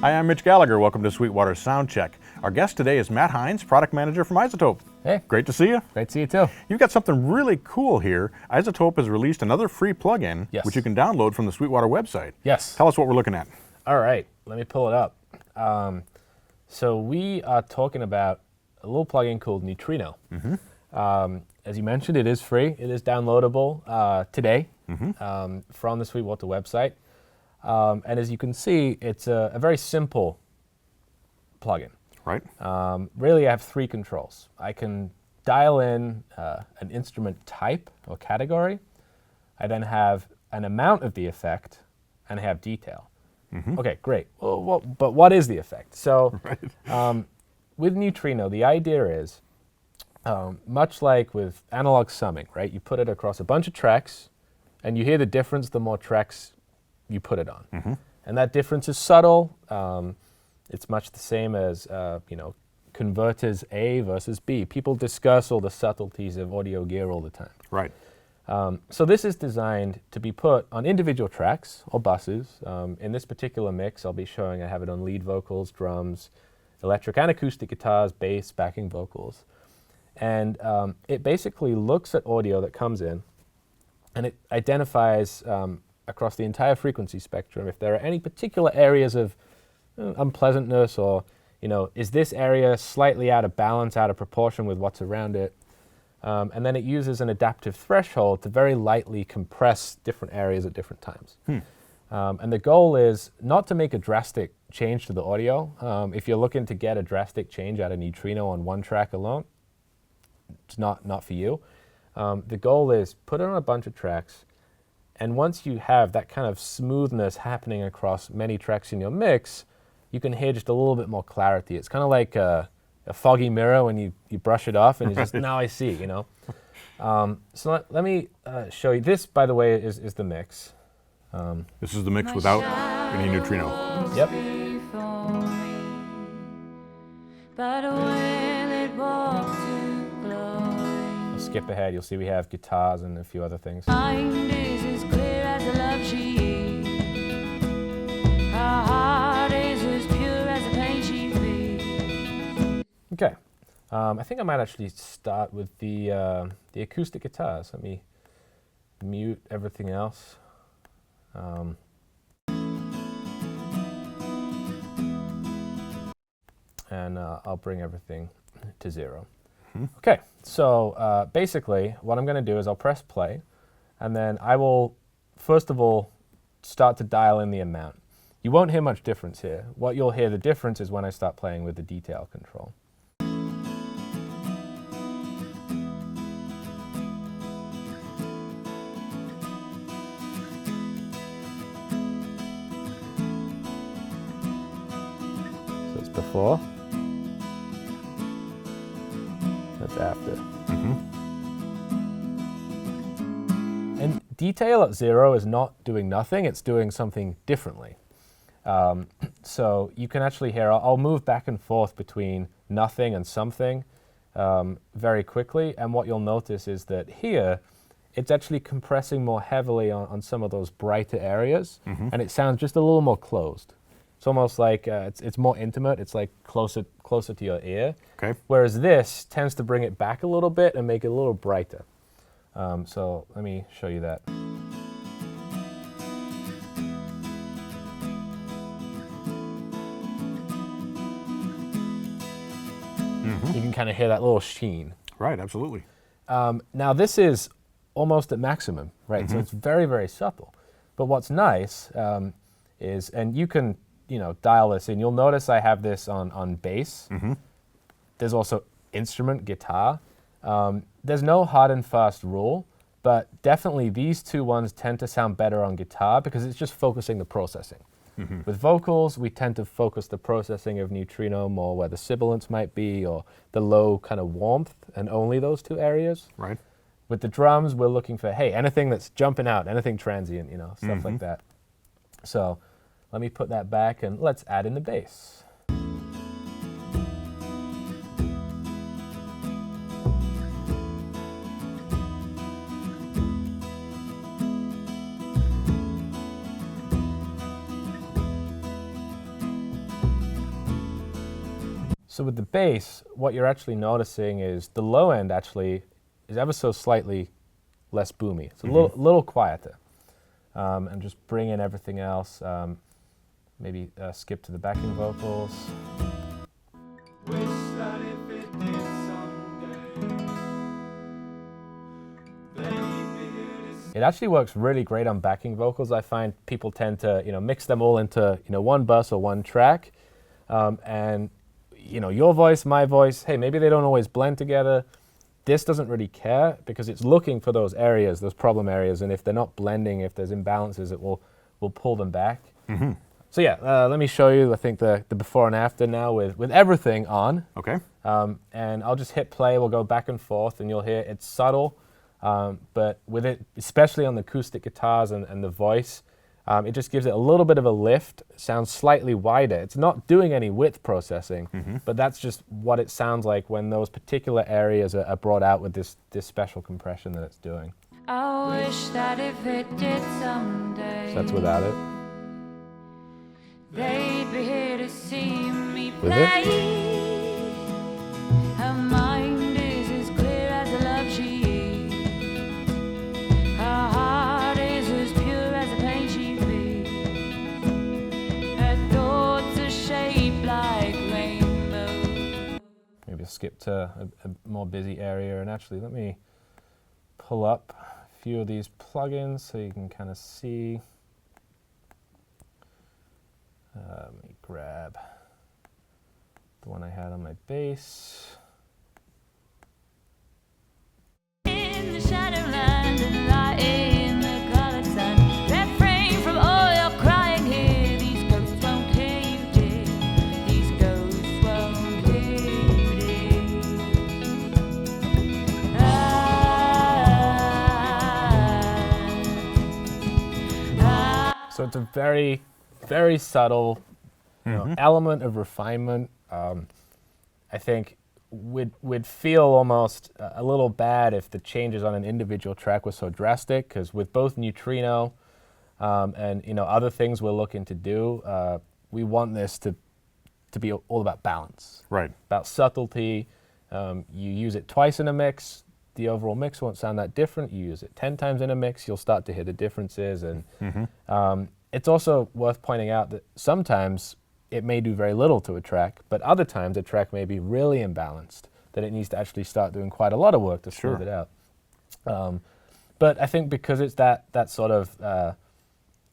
Hi, I'm Mitch Gallagher. Welcome to Sweetwater SoundCheck. Our guest today is Matt Hines, product manager from iZotope. Hey. Great to see you. Great to see you too. You've got something really cool here. iZotope has released another free plugin, Yes. which you can download from the Sweetwater website. Yes. Tell us what we're looking at. All right, let me pull it up. So we are talking about a little plugin called Neutrino. As you mentioned, it is free. It is downloadable today from the Sweetwater website. And as you can see, it's a very simple plugin. Right. Really, I have three controls. I can dial in an instrument type or category. I then have an amount of the effect, and I have detail. Okay, great. Well, but what is the effect? So with Neutrino, the idea is, much like with analog summing, right? You put it across a bunch of tracks, and you hear the difference the more tracks you put it on. And that difference is subtle. It's much the same as, converters A versus B. People discuss all the subtleties of audio gear all the time. Right. So this is designed to be put on individual tracks or buses. In this particular mix, I'll be showing I have it on lead vocals, drums, electric and acoustic guitars, bass, backing vocals. And it basically looks at audio that comes in, and it identifies across the entire frequency spectrum if there are any particular areas of unpleasantness, or is this area slightly out of balance, out of proportion with what's around it. And then it uses an adaptive threshold to very lightly compress different areas at different times. And the goal is not to make a drastic change to the audio. If you're looking to get a drastic change out of Neutrino on one track alone, it's not for you. The goal is put it on a bunch of tracks, and once you have that kind of smoothness happening across many tracks in your mix, you can hear just a little bit more clarity. It's kind of like a foggy mirror when you brush it off, and it's just, now I see, So let me show you. This, by the way, is the mix. This is the mix without any Neutrino. Yep. I'll skip ahead. You'll see we have guitars and a few other things. Okay. I think I might actually start with the acoustic guitars. Let me mute everything else. And I'll bring everything to 0. Okay, so basically what I'm going to do is I'll press play, and then I will, first of all, start to dial in the amount. You won't hear much difference here. What you'll hear the difference is when I start playing with the detail control. So it's before. That's after. And detail at 0 is not doing nothing, it's doing something differently. So you can actually hear, I'll move back and forth between nothing and something very quickly, and what you'll notice is that here, it's actually compressing more heavily on some of those brighter areas, and it sounds just a little more closed. It's almost like it's more intimate. It's like closer to your ear. Okay. Whereas this tends to bring it back a little bit and make it a little brighter. So let me show you that. You can kind of hear that little sheen. Right, absolutely. Now this is almost at maximum, right? So it's very, very subtle. But what's nice is, and you can dial this in. You'll notice I have this on bass. There's also instrument, guitar. There's no hard and fast rule, but definitely these two ones tend to sound better on guitar because it's just focusing the processing. With vocals, we tend to focus the processing of Neutrino more where the sibilants might be, or the low kind of warmth, and only those two areas. Right. With the drums, we're looking for, hey, anything that's jumping out, anything transient, stuff like that. So let me put that back, and let's add in the bass. So with the bass, what you're actually noticing is the low end actually is ever so slightly less boomy. It's a little quieter. And just bring in everything else. Maybe skip to the backing vocals. Wish that if it did someday, It actually works really great on backing vocals. I find people tend to, mix them all into, one bus or one track. And, your voice, my voice, hey, maybe they don't always blend together. This doesn't really care because it's looking for those areas, those problem areas. And if they're not blending, if there's imbalances, it will pull them back. So yeah, let me show you, I think, the before and after now with everything on. Okay. And I'll just hit play, we'll go back and forth, and you'll hear it's subtle, but with it, especially on the acoustic guitars and the voice, it just gives it a little bit of a lift. It sounds slightly wider. It's not doing any width processing, but that's just what it sounds like when those particular areas are brought out with this special compression that it's doing. I wish that if it did someday, So that's without it. they'd be here to see me With it? play. Her mind is as clear as the love she eats. Her heart is as pure as the pain she feels. Her thoughts are shaped like rainbows. Maybe I'll skip to a more busy area. And actually, let me pull up a few of these plugins so you can kind of see. Let me grab the one I had on my bass. In the shadowland and light in the colored sun, refrain from all your crying here. These ghosts won't hear you, dear. These ghosts won't hear you, dear. So it's a very, very subtle element of refinement. I think we'd feel almost a little bad if the changes on an individual track were so drastic, because with both Neutrino and other things we're looking to do, we want this to be all about balance, Right. about subtlety. You use it twice in a mix, the overall mix won't sound that different. You use it 10 times in a mix, you'll start to hear the differences. And it's also worth pointing out that sometimes it may do very little to a track, but other times a track may be really imbalanced, that it needs to actually start doing quite a lot of work to smooth it out. But I think because it's that sort of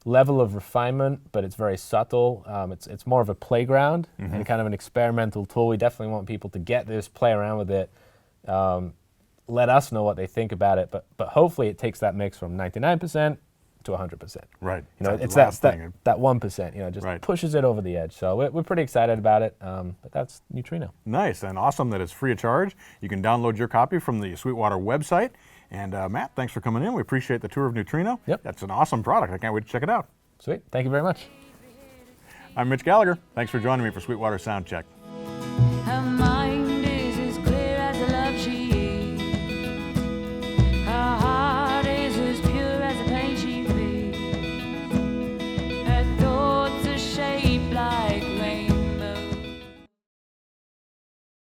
level of refinement, but it's very subtle, it's more of a playground and kind of an experimental tool. We definitely want people to get this, play around with it, let us know what they think about it, but hopefully it takes that mix from 99% to 100%. Right. It's that 1%, just pushes it over the edge. So we're pretty excited about it, but that's Neutrino. Nice and awesome that it's free of charge. You can download your copy from the Sweetwater website. And Matt, thanks for coming in. We appreciate the tour of Neutrino. Yep. That's an awesome product. I can't wait to check it out. Sweet. Thank you very much. I'm Mitch Gallagher. Thanks for joining me for Sweetwater SoundCheck.